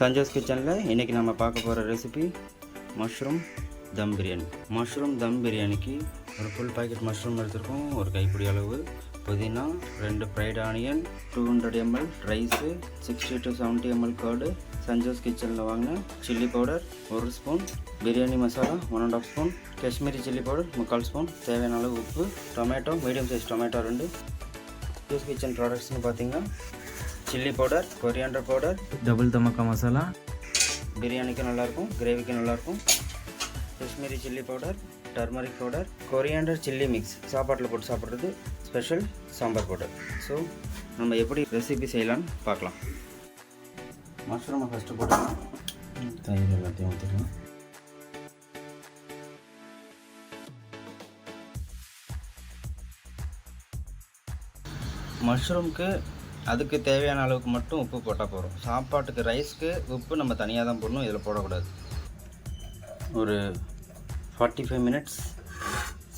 சஞ்சோஸ் கிச்சனில் இன்றைக்கி நம்ம பார்க்க போகிற ரெசிபி மஷ்ரூம் தம் பிரியாணி. மஷ்ரூம் தம் பிரியாணிக்கு ஒரு ஃபுல் பாக்கெட் மஷ்ரூம் எடுத்துருக்கோம், ஒரு கைப்பிடி அளவு புதினா, 2 fried onion, 200 ml rice, 60 to 70 ml curd, Sanjos கிச்சனில் வாங்கின chilli powder 1 spoon, biryani masala 1.5 spoon, Kashmiri chilli powder 3/4 spoon, தேவையான அளவு உப்பு, tomato medium size tomato 2. Sanjos kitchen ப்ராடக்ட்ஸ்னு பார்த்தீங்கன்னா chilli powder, coriander powder, double dhamaka masala, பிரியாணிக்கு நல்லாயிருக்கும், கிரேவிக்கு நல்லாயிருக்கும், Kashmiri chilli powder, turmeric powder, coriander chilli mix சாப்பாட்டில் போட்டு சாப்பிட்றது, ஸ்பெஷல் சாம்பார் பவுடர். ஸோ நம்ம எப்படி ரெசிபி செய்யலான்னு பார்க்கலாம். மஷ்ரூமை ஃபஸ்ட்டு போட்டுக்கலாம், தயிர் எல்லாத்தையும் ஊற்றிக்கலாம். மஷ்ரூம்க்கு அதுக்கு தேவையான அளவுக்கு மட்டும் உப்பு போட்டால் போதும். சாப்பாட்டுக்கு ரைஸ்க்கு உப்பு நம்ம தனியாக தான் போடணும், இதில் போடக்கூடாது. ஒரு 45 minutes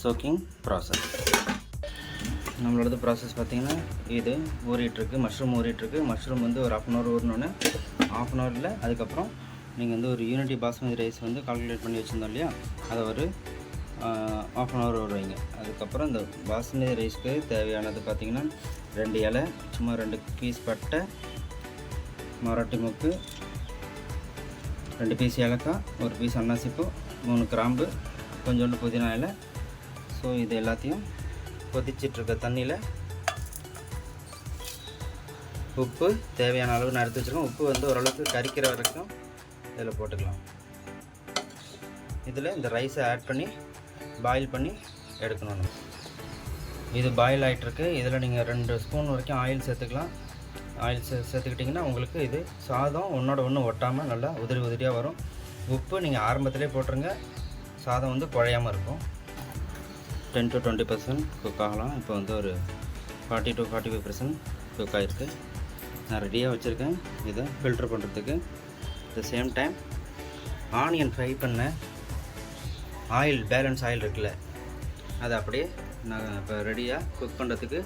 சோக்கிங் ப்ராசஸ். நம்மளோடது ப்ராசஸ் பார்த்திங்கன்னா இது ஊறிட்டுருக்கு, மஷ்ரூம் ஊறிட்டுருக்கு. மஷ்ரூம் வந்து ஒரு 1/2 hour ஊறினோன்னே 1/2 hour அதுக்கப்புறம் நீங்கள் வந்து ஒரு யூனிட்டி பாஸ்மதி ரைஸ் வந்து கால்குலேட் பண்ணி வச்சுருந்தோம் இல்லையா, அதை ஒரு 1/2 hour ஊற வைங்க. அதுக்கப்புறம் இந்த பாஸ்மதி ரைஸ்க்கு தேவையானது பார்த்திங்கன்னா 2 இலை, சும்மா 2 பீஸ் பட்டை, மராட்டி மொக்கு, 2 பீஸ் ஏலக்காய், 1 பீஸ் அன்னாசிப்பூ, 3 கிராம்பு, கொஞ்சோண்டு புதினா இலை. ஸோ இது எல்லாத்தையும் கொதிச்சிட்ருக்க தண்ணியில் உப்பு தேவையான அளவு நான் எடுத்து வச்சுருக்கோம். உப்பு வந்து ஓரளவுக்கு கரிக்கிற வரைக்கும் இதில் போட்டுக்கலாம். இதில் இந்த ரைஸை ஆட் பண்ணி பாயில் பண்ணி எடுக்கணும். நம்ம இது பாயில் ஆகிட்டுருக்கு. இதில் நீங்கள் 2 ஸ்பூன் வரைக்கும் ஆயில் சேர்த்துக்கலாம். ஆயில் சேர்த்துக்கிட்டிங்கன்னா உங்களுக்கு இது சாதம் ஒன்றோட ஒன்று ஒட்டாமல் நல்லா உதிரி உதிரியாக வரும். உப்பு நீங்கள் ஆரம்பத்திலே போட்டுருங்க, சாதம் வந்து குழையாமல் இருக்கும். 10 to 20% குக் ஆகலாம். இப்போ வந்து ஒரு 40 to 45% குக் ஆகிருக்கு. நான் ரெடியாக வச்சுருக்கேன் இதை ஃபில்ட்ரு பண்ணுறதுக்கு. At the same time onion fry பண்ண ஆயில், பேலன்ஸ் ஆயில் இருக்குல்ல, அதை அப்படியே நான் இப்போ ரெடியாக குக் பண்ணுறதுக்கு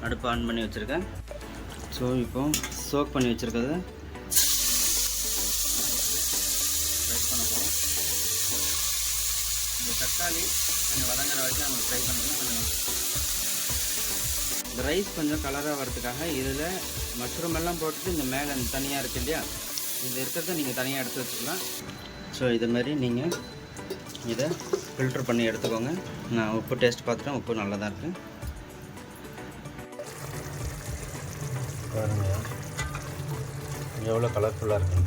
அடுப்பு ஆன் பண்ணி வச்சுருக்கேன். ஸோ இப்போ சோக் பண்ணி வச்சுருக்கிறத ஃப்ரை பண்ண போகிறோம். இந்த தக்காளி கொஞ்சம் வதங்குற வரைக்கும் நம்ம ஃப்ரை பண்ணணும். கொஞ்சம் இந்த ரைஸ் கொஞ்சம் கலராக வரதுக்காக இதில் மஷ்ரூம் எல்லாம் போட்டுட்டு இந்த மேலே தனியாக இருக்குது இல்லையா, இது இருக்கிறத நீங்கள் தனியாக எடுத்து வச்சுக்கலாம். ஸோ இது மாதிரி நீங்கள் இதை ஃபில்ட்ரு பண்ணி எடுத்துக்கோங்க. நான் உப்பு டேஸ்ட் பார்த்துட்டேன், உப்பு நல்லா தான் இருக்குது. பாருங்கள் எவ்வளோ கலர்ஃபுல்லாக இருக்குது.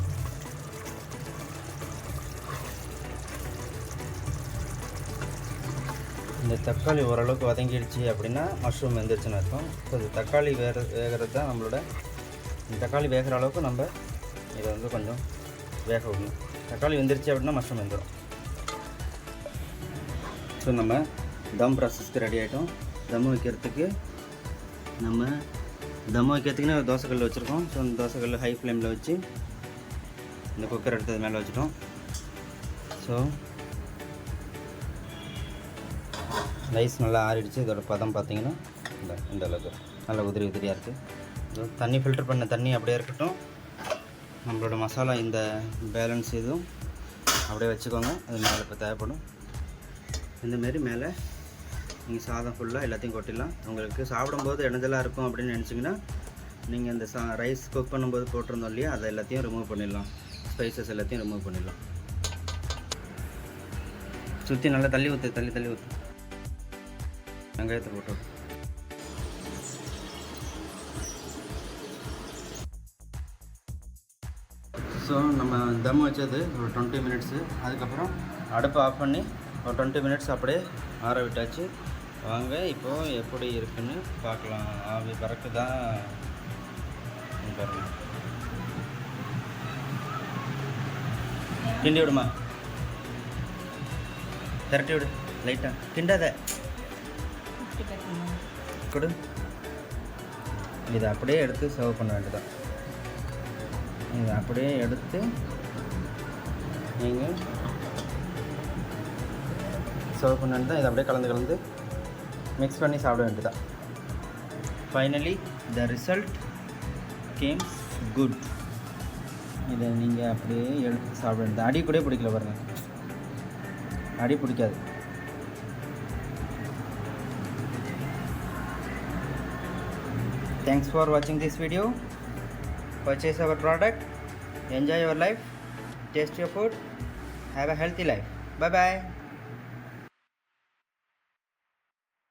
இந்த தக்காளி ஓரளவுக்கு வதங்கிடுச்சு அப்படின்னா மஷ்ரூம் வெந்துருச்சுன்னு அர்த்தம். ஸோ இந்த தக்காளி வேகிறது தான் நம்மளோட, இந்த தக்காளி வேகிற அளவுக்கு நம்ம இதை வந்து கொஞ்சம் வேக விடணும். தக்காளி வெந்துருச்சு அப்படின்னா மஷ்ரூம் வெந்துடும். ஸோ நம்ம தம் ப்ராசஸ்க்கு ரெடி ஆகிட்டோம். தம் வைக்கிறதுக்குன்னு ஒரு தோசைக்கல் வச்சுருக்கோம். ஸோ அந்த தோசைக்கல் ஹை ஃப்ளேமில் வச்சு இந்த குக்கர் எடுத்தது மேலே வச்சுட்டோம். ஸோ ரைஸ் நல்லா ஆறிடுச்சு. இதோட பதம் பார்த்திங்கன்னா இந்த அளவுக்கு நல்லா உதிரி உதிரியாக இருக்குது. தண்ணி ஃபில்டர் பண்ண தண்ணி அப்படியே இருக்கட்டும். நம்மளோட மசாலா இந்த பேலன்ஸ் இதுவும் அப்படியே வச்சுக்கோங்க. அது மேலே இப்போ தேவைப்படும். இந்தமாரி மேலே நீங்கள் சாதம் ஃபுல்லாக எல்லாத்தையும் கொட்டிடலாம். உங்களுக்கு சாப்பிடும்போது இடைஞ்சலாக இருக்கும் அப்படின்னு நினச்சிங்கன்னா நீங்கள் இந்த ரைஸ் குக் பண்ணும்போது போட்டிருந்தோம் இல்லையா, அதை எல்லாத்தையும் ரிமூவ் பண்ணிடலாம். ஸ்பைசஸ் எல்லாத்தையும் ரிமூவ் பண்ணிடலாம். சுற்றி நல்லா தள்ளி ஊற்று வெங்காயத்தை போட்டு. ஸோ நம்ம தம் வச்சது ஒரு 20 minutes. அதுக்கப்புறம் அடுப்பை ஆஃப் பண்ணி ஒரு 20 minutes அப்படியே ஆற விட்டாச்சு. வாங்க இப்போது எப்படி இருக்குன்னு பார்க்கலாம். ஆவி பறக்கு தான் பாருங்கள். கிண்டி விடுமா, திரட்டி விடு லைட்டாக, கிண்டாத கொடு. இதை அப்படியே எடுத்து சர்வ் பண்ண வேண்டியதான். இதை அப்படியே எடுத்து நீங்கள் சர்வ் பண்ணிட்டு தான் இதை அப்படியே கலந்து மிக்ஸ் பண்ணி சாப்பிட வேண்டியதான். Finally the result game good. இதை நீங்கள் அப்படியே எடுத்து சாப்பிட, இந்த அடி கூட பிடிக்கல பாருங்கள், அடி பிடிக்காது. Thanks for watching this video. Purchase our product, enjoy your life, taste your food, have a healthy life. Bye bye.